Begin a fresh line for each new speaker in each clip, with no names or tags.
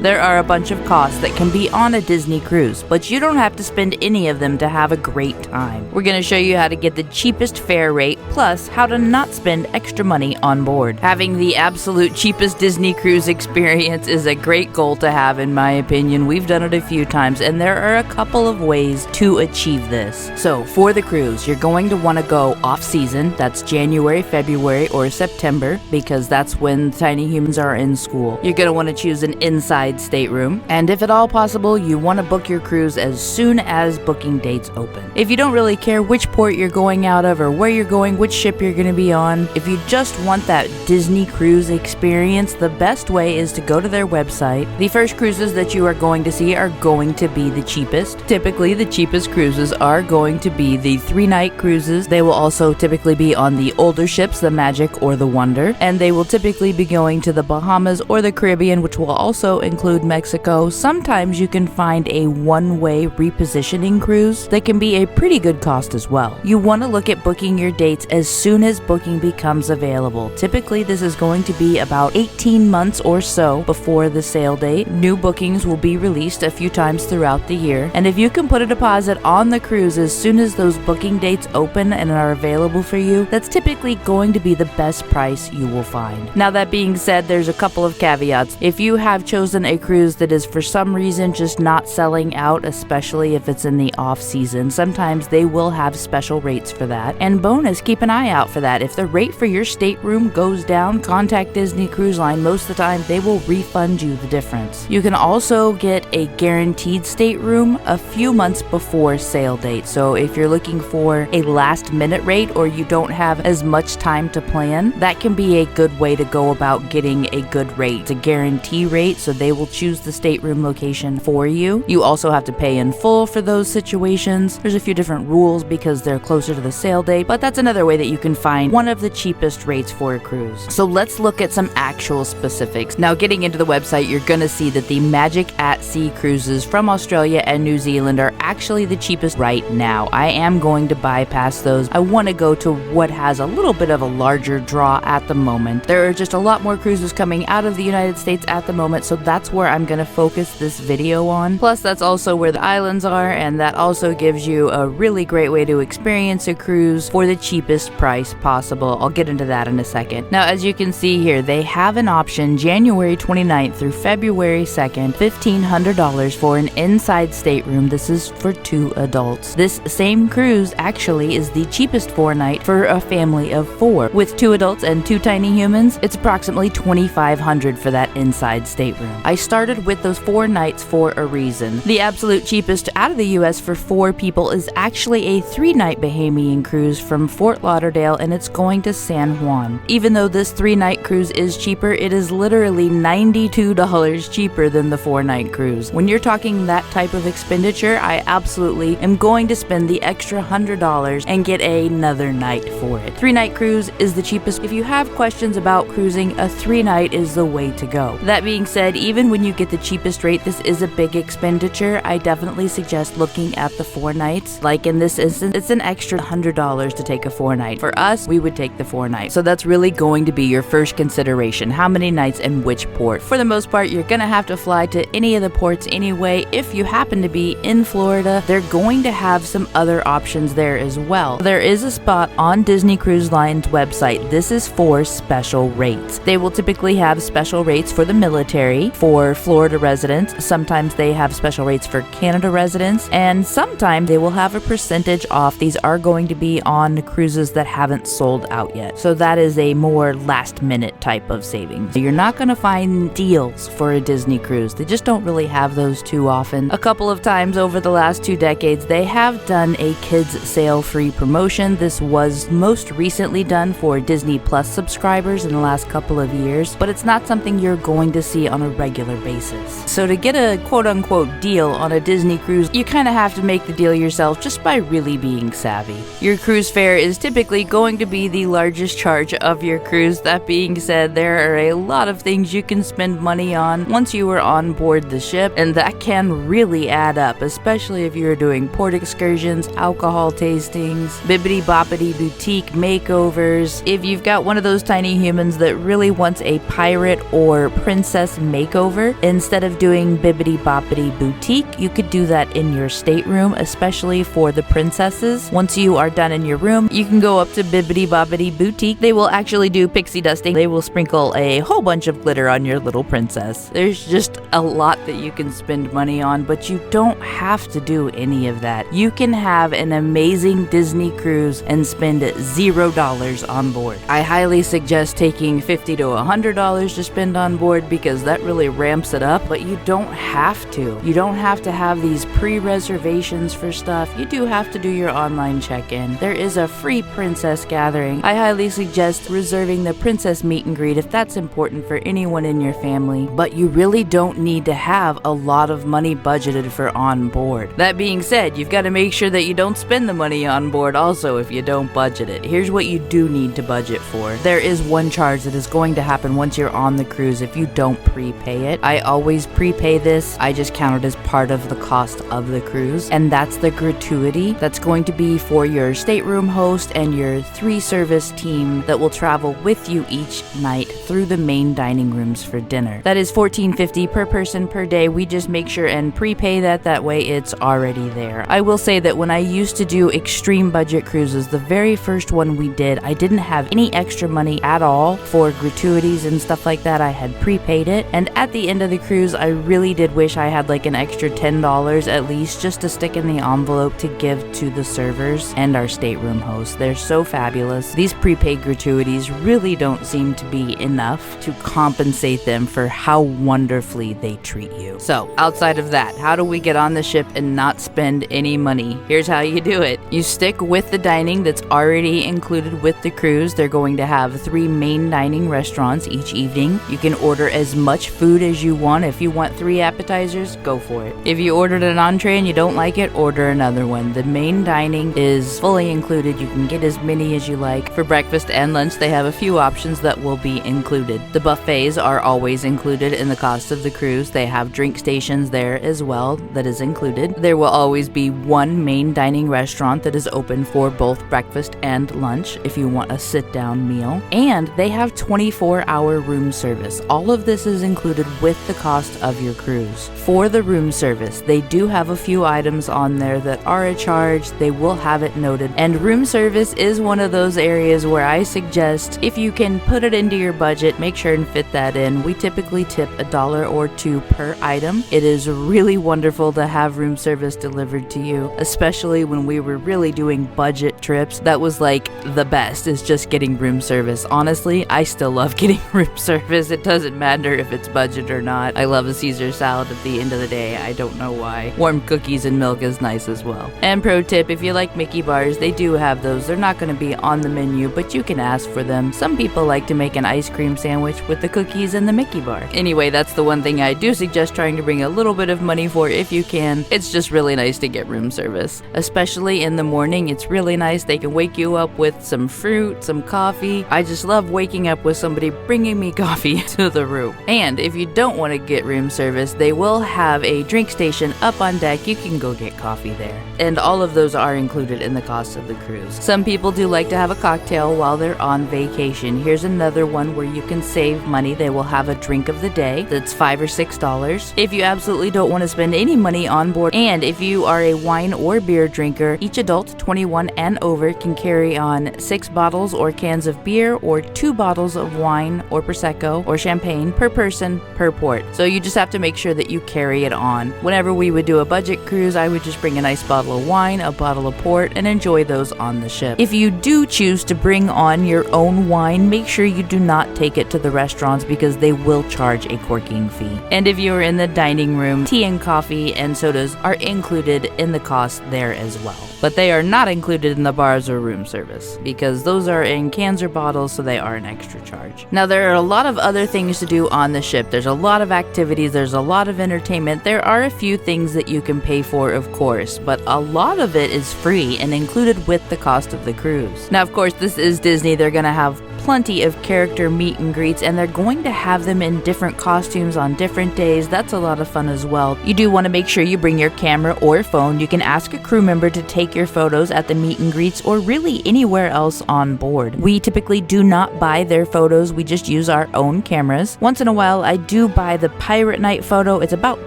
There are a bunch of costs that can be on a Disney cruise, but you don't have to spend any of them to have a great time. We're going to show you how to get the cheapest fare rate, plus how to not spend extra money on board. Having the absolute cheapest Disney cruise experience is a great goal to have, in my opinion. We've done it a few times, and there are a couple of ways to achieve this. So, for the cruise, you're going to want to go off-season. That's January, February, or September, because that's when tiny humans are in school. You're going to want to choose an inside stateroom, and if at all possible, you want to book your cruise as soon as booking dates open. If you don't really care which port you're going out of or where you're going, which ship you're going to be on, if you just want that Disney cruise experience, the best way is to go to their website. The first cruises that you are going to see are going to be the cheapest. Typically, the cheapest cruises are going to be the 3-night cruises. They will also typically be on the older ships, the Magic or the Wonder, and they will typically be going to the Bahamas or the Caribbean, which will also include Mexico. Sometimes you can find a one-way repositioning cruise that can be a pretty good cost as well. You want to look at booking your dates as soon as booking becomes available. Typically, this is going to be about 18 months or so before the sail date. New bookings will be released a few times throughout the year, and if you can put a deposit on the cruise as soon as those booking dates open and are available for you, that's typically going to be the best price you will find. Now, that being said, there's a couple of caveats. If you have chosen a cruise that is for some reason just not selling out, especially if it's in the off season, sometimes they will have special rates for that. And bonus, keep an eye out for that. If the rate for your stateroom goes down, contact Disney Cruise Line. Most of the time they will refund you the difference. You can also get a guaranteed stateroom a few months before sail date. So if you're looking for a last minute rate or you don't have as much time to plan, that can be a good way to go about getting a good rate. It's a guarantee rate, so they will choose the stateroom location for you. You also have to pay in full for those situations. There's a few different rules because they're closer to the sail date, but that's another way that you can find one of the cheapest rates for a cruise. So let's look at some actual specifics. Now, getting into the website, you're going to see that the Magic at Sea cruises from Australia and New Zealand are actually the cheapest right now. I am going to bypass those. I want to go to what has a little bit of a larger draw at the moment. There are just a lot more cruises coming out of the United States at the moment, so that's where I'm going to focus this video on. Plus, that's also where the islands are, and that also gives you a really great way to experience a cruise for the cheapest price possible. I'll get into that in a second. Now, as you can see here, they have an option January 29th through February 2nd, $1,500 for an inside stateroom. This is for 2 adults. This same cruise actually is the cheapest 4-night for a family of 4. With 2 adults and 2 tiny humans, it's approximately $2,500 for that inside stateroom. I started with those 4 nights for a reason. The absolute cheapest out of the US for 4 people is actually a 3-night Bahamian cruise from Fort Lauderdale, and it's going to San Juan. Even though this 3-night cruise is cheaper, it is literally $92 cheaper than the 4-night cruise. When you're talking that type of expenditure, I absolutely am going to spend the extra $100 and get another night for it. 3-night cruise is the cheapest. If you have questions about cruising, a 3-night is the way to go. That being said, even when you get the cheapest rate, this is a big expenditure. I definitely suggest looking at the 4 nights. Like in this instance, it's an extra $100 to take a 4-night. For us, we would take the 4 nights. So that's really going to be your first consideration. How many nights and which port? For the most part, you're going to have to fly to any of the ports anyway. If you happen to be in Florida, they're going to have some other options there as well. There is a spot on Disney Cruise Line's website. This is for special rates. They will typically have special rates for the military, for Florida residents. Sometimes they have special rates for Canada residents, and sometimes they will have a percentage off. These are going to be on cruises that haven't sold out yet. So that is a more last minute type of savings. You're not going to find deals for a Disney cruise. They just don't really have those too often. A couple of times over the last 2 decades, they have done a kids sail free promotion. This was most recently done for Disney Plus subscribers in the last couple of years, but it's not something you're going to see on a regular basis. So to get a quote-unquote deal on a Disney cruise, you kind of have to make the deal yourself just by really being savvy. Your cruise fare is typically going to be the largest charge of your cruise. That being said, there are a lot of things you can spend money on once you are on board the ship, and that can really add up, especially if you're doing port excursions, alcohol tastings, bibbidi boppity boutique makeovers. If you've got one of those tiny humans that really wants a pirate or princess makeover, layover. Instead of doing Bibbidi Bobbidi Boutique, you could do that in your stateroom, especially for the princesses. Once you are done in your room, you can go up to Bibbidi Bobbidi Boutique. They will actually do pixie dusting. They will sprinkle a whole bunch of glitter on your little princess. There's just a lot that you can spend money on, but you don't have to do any of that. You can have an amazing Disney cruise and spend $0 on board. I highly suggest taking $50 to $100 to spend on board because that really ramps it up, but you don't have to. You don't have to have these pre-reservations for stuff. You do have to do your online check-in. There is a free princess gathering. I highly suggest reserving the princess meet and greet if that's important for anyone in your family, but you really don't need to have a lot of money budgeted for on board. That being said, you've got to make sure that you don't spend the money on board also if you don't budget it. Here's what you do need to budget for. There is one charge that is going to happen once you're on the cruise if you don't prepay it. I always prepay this. I just count it as part of the cost of the cruise, and that's the gratuity. That's going to be for your stateroom host and your 3-service team that will travel with you each night through the main dining rooms for dinner. That is $14.50 per person per day. We just make sure and prepay that way it's already there. I will say that when I used to do extreme budget cruises, the very first one we did, I didn't have any extra money at all for gratuities and stuff like that. I had prepaid it, and at the end of the cruise, I really did wish I had like an extra $10 at least just to stick in the envelope to give to the servers and our stateroom hosts. They're so fabulous. These prepaid gratuities really don't seem to be enough to compensate them for how wonderfully they treat you. So, outside of that, how do we get on the ship and not spend any money? Here's how you do it. You stick with the dining that's already included with the cruise. They're going to have 3 main dining restaurants each evening. You can order as much food as you want. If you want 3 appetizers, go for it. If you ordered an entree and you don't like it, order another one. The main dining is fully included. You can get as many as you like. For breakfast and lunch, they have a few options that will be included. The buffets are always included in the cost of the cruise. They have drink stations there as well that is included. There will always be one main dining restaurant that is open for both breakfast and lunch if you want a sit-down meal. And they have 24-hour room service. All of this is included with the cost of your cruise. For the room service, they do have a few items on there that are a charge. They will have it noted. And room service is one of those areas where I suggest if you can put it into your budget, make sure and fit that in. We typically tip $1 or $2 per item. It is really wonderful to have room service delivered to you, especially when we were really doing budget trips. That was like the best, is just getting room service. Honestly, I still love getting room service. It doesn't matter if it's budget or not. I love a Caesar salad at the end of the day. I don't know why. Warm cookies and milk is nice as well. And pro tip, if you like Mickey bars, they do have those. They're not going to be on the menu, but you can ask for them. Some people like to make an ice cream sandwich with the cookies and the Mickey bar. Anyway, that's the one thing I do suggest trying to bring a little bit of money for if you can. It's just really nice to get room service. Especially in the morning, it's really nice. They can wake you up with some fruit, some coffee. I just love waking up with somebody bringing me coffee to the room. And if you don't want to get room service, they will have a drink station up on deck. You can go get coffee there. And all of those are included in the cost of the cruise. Some people do like to have a cocktail while they're on vacation. Here's another one where you can save money. They will have a drink of the day that's $5 or $6. If you absolutely don't want to spend any money on board, and if you are a wine or beer drinker, each adult 21 and over can carry on 6 bottles or cans of beer or 2 bottles of wine or Prosecco or champagne per person per port. So you just have to make sure that you carry it on. Whenever we would do a budget cruise, I would just bring a nice bottle of wine, a bottle of port, and enjoy those on the ship. If you do choose to bring on your own wine, make sure you do not take it to the restaurants because they will charge a corking fee. And if you're in the dining room, tea and coffee and sodas are included in the cost there as well. But they are not included in the bars or room service because those are in cans or bottles, so they are an extra charge. Now, there are a lot of other things to do on the ship. There's a lot of activities, there's a lot of entertainment. There are a few things that you can pay for, of course, but a lot of it is free and included with the cost of the cruise. Now, of course, this is Disney. They're going to have plenty of character meet and greets, and they're going to have them in different costumes on different days. That's a lot of fun as well. You do want to make sure you bring your camera or phone. You can ask a crew member to take your photos at the meet and greets or really anywhere else on board. We typically do not buy their photos, we just use our own cameras. Once in a while, I do buy the Pirate Night photo. It's about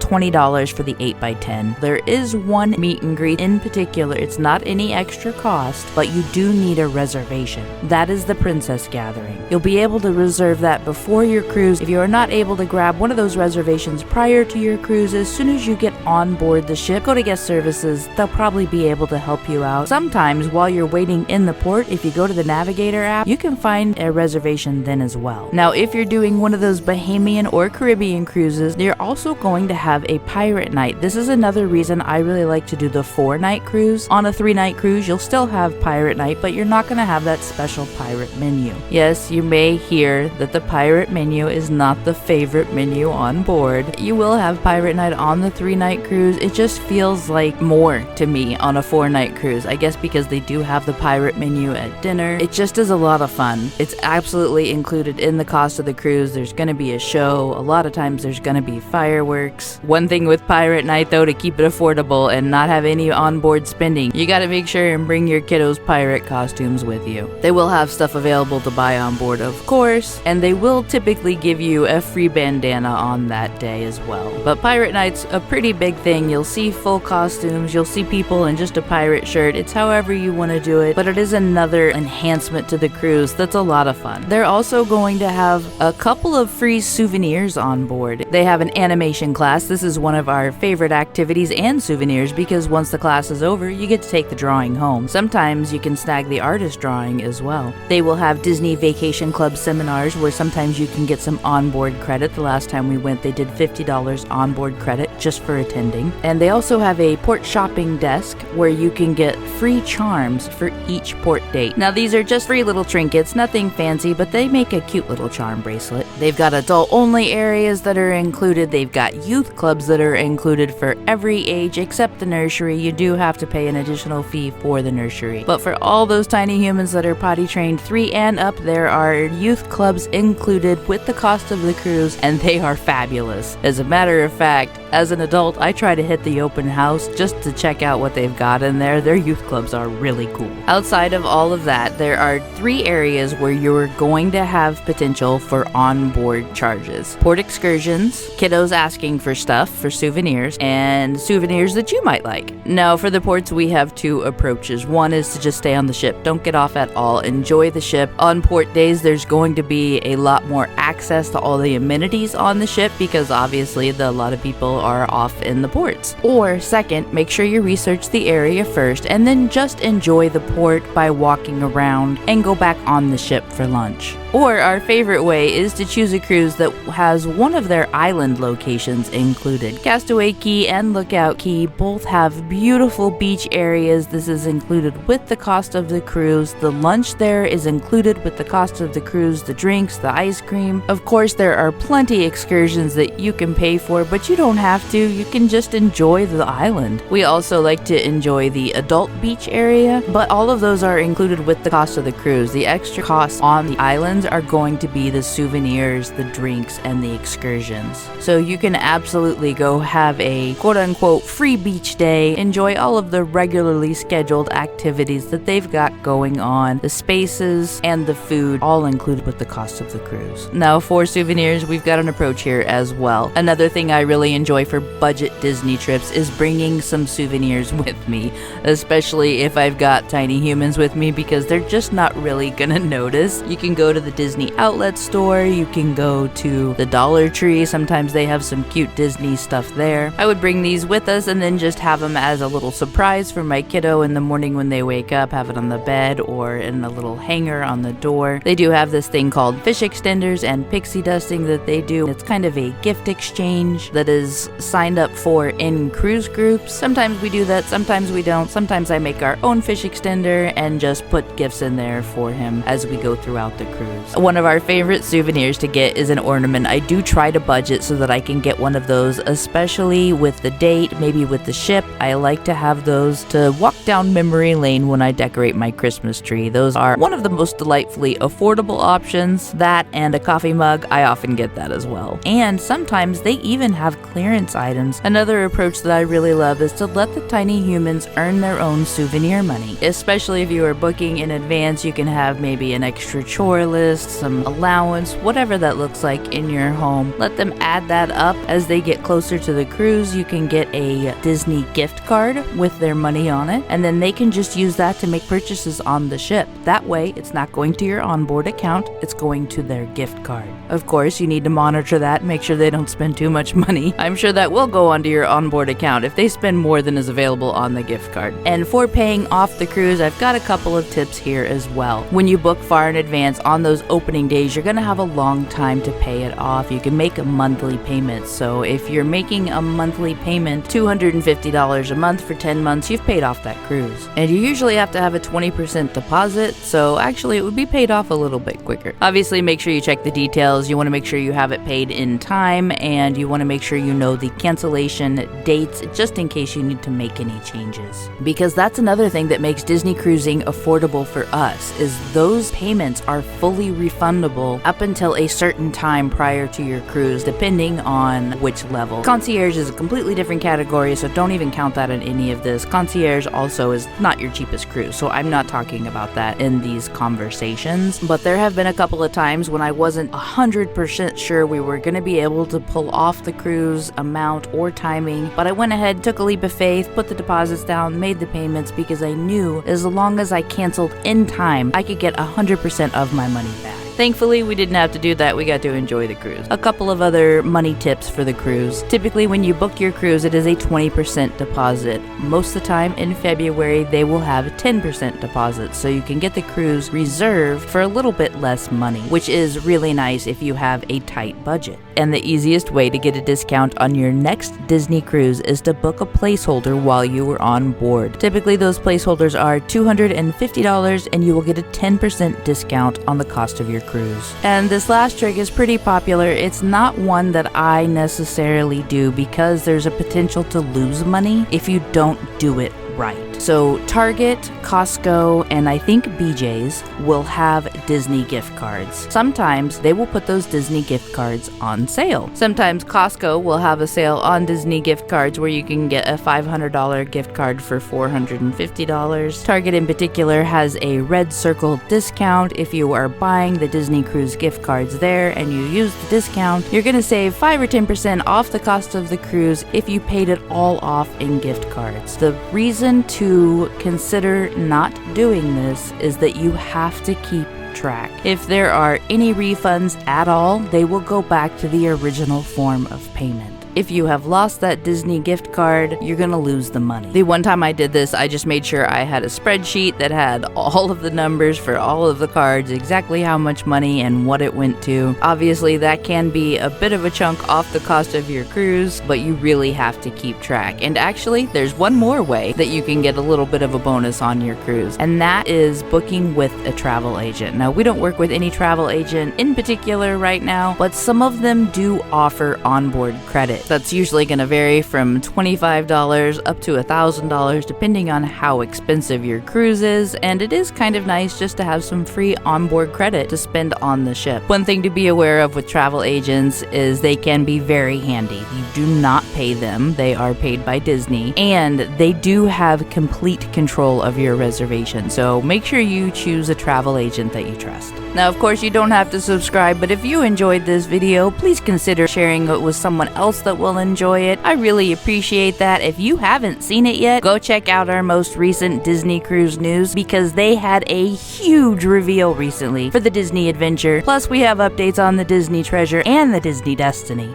$20 for the 8x10. There is one meet and greet in particular. It's not any extra cost, but you do need a reservation. That is the Princess Gathering. You'll be able to reserve that before your cruise. If you are not able to grab one of those reservations prior to your cruise, as soon as you get on board the ship, go to guest services. They'll probably be able to help you out. Sometimes while you're waiting in the port, if you go to the Navigator app, you can find a reservation then as well. Now, if you're doing one of those Bahamian or Caribbean cruises, you're also going to have a Pirate Night. This is another reason I really like to do the 4-night cruise. On a 3-night cruise, you'll still have Pirate Night, but you're not going to have that special pirate menu. Yes, you may hear that the pirate menu is not the favorite menu on board. You will have Pirate Night on the 3-night cruise. It just feels like more to me on a 4-night cruise. I guess because they do have the pirate menu at dinner. It just is a lot of fun. It's absolutely included in the cost of the cruise. There's going to be a show. A lot of times there's going to be fireworks. One thing with Pirate Night though, to keep it affordable and not have any onboard spending, you got to make sure and bring your kiddos' pirate costumes with you. They will have stuff available to buy on board, of course, and they will typically give you a free bandana on that day as well. But Pirate Night's a pretty big thing. You'll see full costumes, you'll see people in just a pirate shirt. It's however you want to do it, but it is another enhancement to the cruise that's a lot of fun. They're also going to have a couple of free souvenirs on board. They have an animation class. This is one of our favorite activities and souvenirs because once the class is over, you get to take the drawing home. Sometimes you can snag the artist drawing as well. They will have Disney Vacation Club seminars where sometimes you can get some onboard credit. The last time we went, they did $50 onboard credit just for attending. And they also have a port shopping desk where you can get free charms for each port date. Now these are just free little trinkets, nothing fancy, but they make a cute little charm bracelet. They've got adult only areas that are included. They've got youth clubs that are included for every age except the nursery. You do have to pay an additional fee for the nursery. But for all those tiny humans that are potty trained 3 and up, there are youth clubs included with the cost of the cruise, and they are fabulous. As a matter of fact, as an adult, I try to hit the open house just to check out what they've got in there. Their youth clubs are really cool. Outside of all of that, there are 3 areas where you're going to have potential for onboard charges. Port excursions, kiddos asking for stuff, for souvenirs, and souvenirs that you might like. Now, for the ports, we have 2 approaches. One is to just stay on the ship. Don't get off at all. Enjoy the ship. On port days, there's going to be a lot more access to all the amenities on the ship because obviously a lot of people are off in the ports. Or second, make sure you research the area first and then just enjoy the port by walking around and go back on the ship for lunch. Or our favorite way is to choose a cruise that has one of their island locations included. Castaway Cay and Lookout Cay both have beautiful beach areas. This is included with the cost of the cruise. The lunch there is included with the cost of the cruise, the drinks, the ice cream. Of course, there are plenty excursions that you can pay for, but you don't have to. You can just enjoy the island. We also like to enjoy the adult beach area, but all of those are included with the cost of the cruise. The extra costs on the islands are going to be the souvenirs, the drinks, and the excursions. So you can absolutely go have a quote-unquote free beach day, enjoy all of the regularly scheduled activities that they've got going on, the spaces, and the food, all included with the cost of the cruise. Now for souvenirs, we've got an approach here as well. Another thing I really enjoy for budget Disney trips is bringing some souvenirs with me, especially if I've got tiny humans with me because they're just not really gonna notice. You can go to the Disney outlet store, you can go to the Dollar Tree, sometimes they have some cute Disney stuff there. I would bring these with us and then just have them as a little surprise for my kiddo in the morning when they wake up, have it on the bed or in a little hanger on the door. They do have this thing called fish extenders and pixie dusting that they do. It's kind of a gift exchange that is signed up for in cruise groups. Sometimes we do that, sometimes we don't. Sometimes I make our own fish extender and just put gifts in there for him as we go throughout the cruise. One of our favorite souvenirs to get is an ornament. I do try to budget so that I can get one of those, especially with the date, maybe with the ship. I like to have those to walk down memory lane when I decorate my Christmas tree. Those are one of the most delightfully affordable options. That and a coffee mug, I often get that as well. And sometimes they even have clearance items. Another approach that I really love is to let the tiny humans earn their own souvenir money. Especially if you are booking in advance, you can have maybe an extra chore list, some allowance, whatever that looks like in your home. Let them add that up as they get closer to the cruise. You can get a Disney gift card with their money on it, and then they can just use that to make purchases on the ship. That way, it's not going to your onboard account, it's going to their gift card. Of course, you need to monitor that, make sure they don't spend too much money. I'm sure that will go onto your onboard account if they spend more than is available on the gift card. And for paying off the cruise, I've got a couple of tips here as well. When you book far in advance on those opening days, you're going to have a long time to pay it off. You can make a monthly payment. So if you're making a monthly payment, $250 a month for 10 months, you've paid off that cruise. And you usually have to have a 20% deposit, so actually it would be paid off a little bit quicker. Obviously, make sure you check the details. You want to make sure you have it paid in time, and you want to make sure you know the cancellation dates just in case you need to make any changes. Because that's another thing that makes Disney cruising affordable for us, is those payments are fully refundable up until a certain time prior to your cruise, depending on which level. Concierge is a completely different category, so don't even count that in any of this. Concierge also is not your cheapest cruise, so I'm not talking about that in these conversations. But there have been a couple of times when I wasn't 100% sure we were going to be able to pull off the cruise amount or timing, but I went ahead, took a leap of faith, put the deposits down, made the payments, because I knew as long as I canceled in time, I could get 100% of my money back. Thankfully, we didn't have to do that. We got to enjoy the cruise. A couple of other money tips for the cruise. Typically, when you book your cruise, it is a 20% deposit. Most of the time in February, they will have a 10% deposit, so you can get the cruise reserved for a little bit less money, which is really nice if you have a tight budget. And the easiest way to get a discount on your next Disney cruise is to book a placeholder while you are on board. Typically, those placeholders are $250, and you will get a 10% discount on the cost of your cruise. And this last trick is pretty popular. It's not one that I necessarily do because there's a potential to lose money if you don't do it right. So Target, Costco, and I think BJ's will have Disney gift cards. Sometimes they will put those Disney gift cards on sale. Sometimes Costco will have a sale on Disney gift cards where you can get a $500 gift card for $450. Target in particular has a red circle discount. If you are buying the Disney Cruise gift cards there and you use the discount, you're going to save 5 or 10% off the cost of the cruise if you paid it all off in gift cards. The reason to consider not doing this is that you have to keep track. If there are any refunds at all, they will go back to the original form of payment. If you have lost that Disney gift card, you're gonna lose the money. The one time I did this, I just made sure I had a spreadsheet that had all of the numbers for all of the cards, exactly how much money and what it went to. Obviously, that can be a bit of a chunk off the cost of your cruise, but you really have to keep track. And actually, there's one more way that you can get a little bit of a bonus on your cruise, and that is booking with a travel agent. Now, we don't work with any travel agent in particular right now, but some of them do offer onboard credit. That's usually going to vary from $25 up to $1,000 depending on how expensive your cruise is, and it is kind of nice just to have some free onboard credit to spend on the ship. One thing to be aware of with travel agents is they can be very handy. You do not pay them, they are paid by Disney, and they do have complete control of your reservation, so make sure you choose a travel agent that you trust. Now, of course, you don't have to subscribe, but if you enjoyed this video, please consider sharing it with someone else that will enjoy it. I really appreciate that. If you haven't seen it yet, go check out our most recent Disney Cruise news because they had a huge reveal recently for the Disney Adventure. Plus, we have updates on the Disney Treasure and the Disney Destiny.